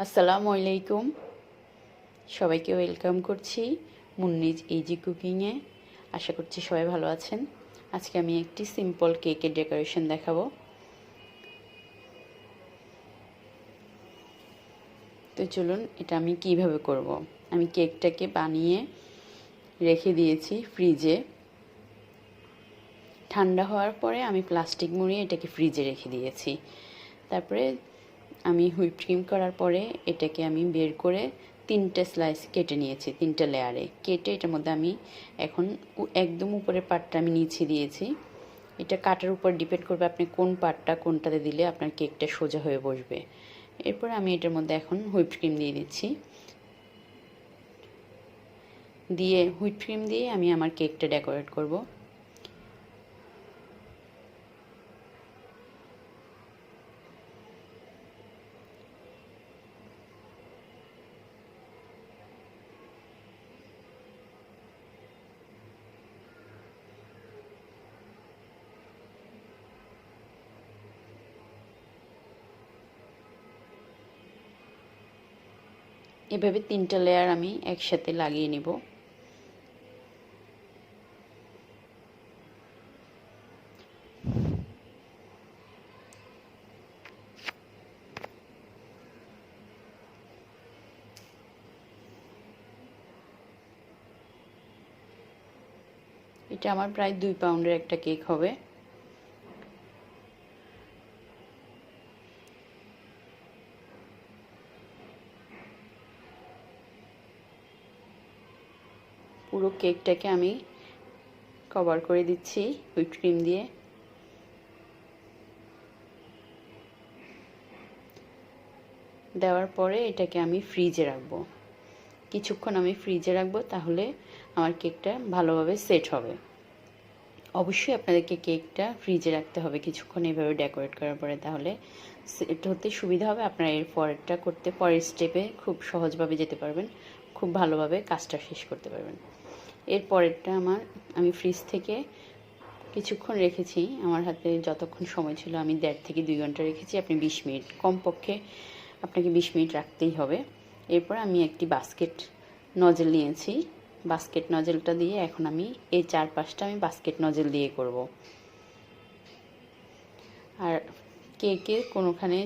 আসসালামু আলাইকুম, সবাইকে ওয়েলকাম করছি মুন্নিজ ইজি কুকিংয়ে। আশা করছি সবাই ভালো আছেন। আজকে আমি একটি সিম্পল কেকের ডেকোরেশন দেখাবো। তো চলুন এটা আমি কিভাবে করব। আমি কেকটাকে বানিয়ে রেখে দিয়েছি ফ্রিজে। ঠান্ডা হওয়ার পরে আমি প্লাস্টিক মুড়িয়ে এটাকে ফ্রিজে রেখে দিয়েছি। তারপরে আমি হুইপ ক্রিম করার পরে এটাকে আমি বের করে 3টে স্লাইস কেটে নিয়েছি, 3টে লেয়ারে কেটে এটার মধ্যে আমি এখন একদম উপরের পার্টটা আমি নিচে দিয়েছি। এটা কাটার উপর ডিপেন্ড করবে আপনি কোন পার্টটা কোনটাতে দিলে আপনার কেকটা সোজা হয়ে বসবে। এরপর আমি এটার মধ্যে এখন হুইপ ক্রিম দিয়ে দিচ্ছি। দিয়ে হুইপ ক্রিম দিয়ে আমি আমার কেকটা ডেকোরেট করব। এভাবে 3টে লেয়ার আমি একসাথে লাগিয়ে নিব। এটা আমার প্রায় 2 পাউন্ডের একটা কেক হবে। পুরো কেকটাকে আমি কভার করে দিচ্ছি হুইপ ক্রিম দিয়ে। দেওয়ার পরে এটাকে আমি ফ্রিজে রাখবো। কিছুক্ষণ আমি ফ্রিজে রাখবো, তাহলে আমার কেকটা ভালোভাবে সেট হবে। অবশ্যই আপনাদেরকে কেকটা ফ্রিজে রাখতে হবে কিছুক্ষণ এভাবে ডেকোরেট করার পরে, তাহলে সেট হতে সুবিধা হবে। আপনারা এর পরেরটা করতে পরের স্টেপে খুব সহজভাবে যেতে পারবেন, খুব ভালোভাবে কাজটা শেষ করতে পারবেন। এর পরেরটা আমি ফ্রিজ থেকে কিছুক্ষণ রেখেছি। আমার হাতে যতক্ষণ সময় ছিল আমি 1.5 থেকে 2 ঘন্টা রেখেছি। আপনি 20 মিনিট, কমপক্ষে আপনাকে 20 মিনিট রাখতেই হবে। এরপর আমি একটি বাস্কেট নজেল নিয়েছি। বাস্কেট নজেলটা দিয়ে এখন আমি এই চারপাশটা আমি বাস্কেট নজেল দিয়ে করব। আর কেকের কোনোখানে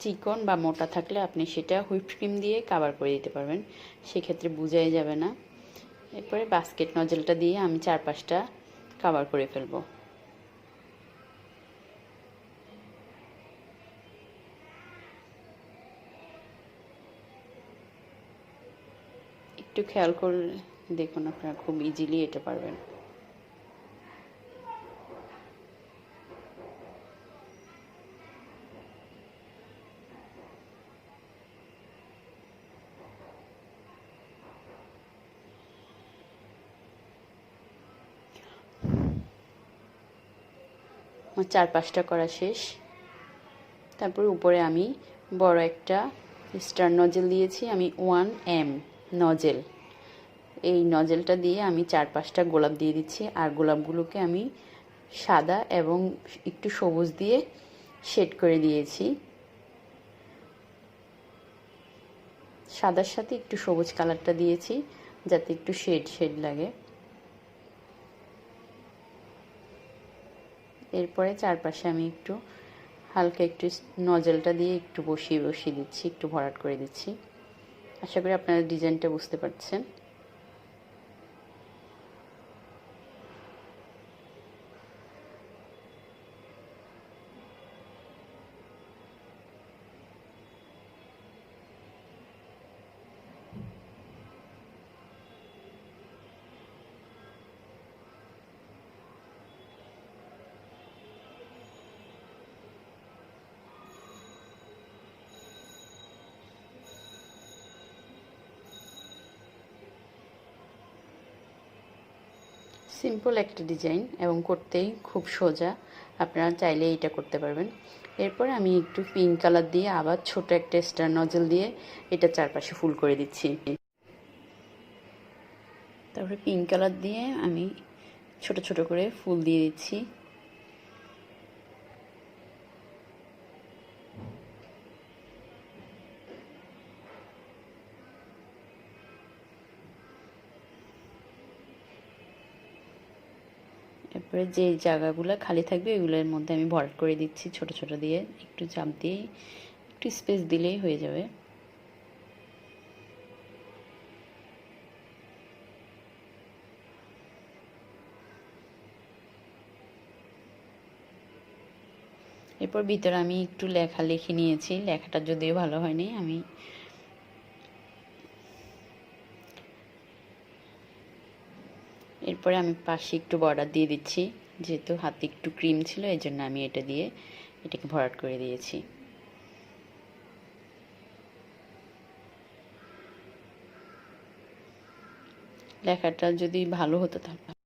চিকন বা মোটা থাকলে আপনি সেটা হুইপ ক্রিম দিয়ে কভার করে দিতে পারবেন, সেক্ষেত্রে বোঝাই যাবে না। এরপরে বাস্কেট নজেলটা দিয়ে আমি চারপাশটা কভার করে ফেলবো। একটু খেয়াল করলে দেখুন, আপনারা খুব ইজিলি এটা পারবেন। আমার চারপাশটা করা শেষ। তারপর উপরে আমি বড় একটা স্টার নজেল দিয়েছি। আমি 1M নজেল, এই নজেলটা দিয়ে আমি চারপাশটা গোলাপ দিয়ে দিচ্ছি। আর গোলাপগুলোকে আমি সাদা এবং একটু সবুজ দিয়ে শেড করে দিয়েছি। সাদার সাথে একটু সবুজ কালারটা দিয়েছি যাতে একটু শেড শেড লাগে। এরপরে চারপাশে আমি একটু হালকা একটু নজেলটা দিয়ে একটু বসিয়ে বসিয়ে দিচ্ছি, একটু ভরাট করে দিচ্ছি। আশা করি আপনারা ডিজাইনটা বুঝতে পারছেন। সিম্পল একটা ডিজাইন এবং করতেই খুব সোজা, আপনারা চাইলে এটা করতে পারবেন। এরপর আমি একটু পিঙ্ক কালার দিয়ে আবার ছোট একটা স্টার নজল দিয়ে এটা চারপাশে ফুল করে দিচ্ছি। তারপরে পিঙ্ক কালার দিয়ে আমি ছোট ছোট করে ফুল দিয়ে দিচ্ছি। এবারে যে জায়গাগুলো খালি থাকবে ওইগুলোর মধ্যে আমি ভরাট করে দিচ্ছি ছোট ছোট দিয়ে, একটু চাপ দিয়ে একটু স্পেস দিলেই হয়ে যাবে। এরপর ভিতরে আমি একটু লেখা লিখে নিয়েছি, লেখাটা যদিও ভালো হয়নি। এরপরে আমি পাশে একটু বর্ডার দিয়ে দিচ্ছি, যেহেতু হাতে একটু ক্রিম ছিল এই জন্য আমি এটা দিয়ে এটাকে ভরাট করে দিয়েছি। লেখাটা যদি ভালো হতো তাহলে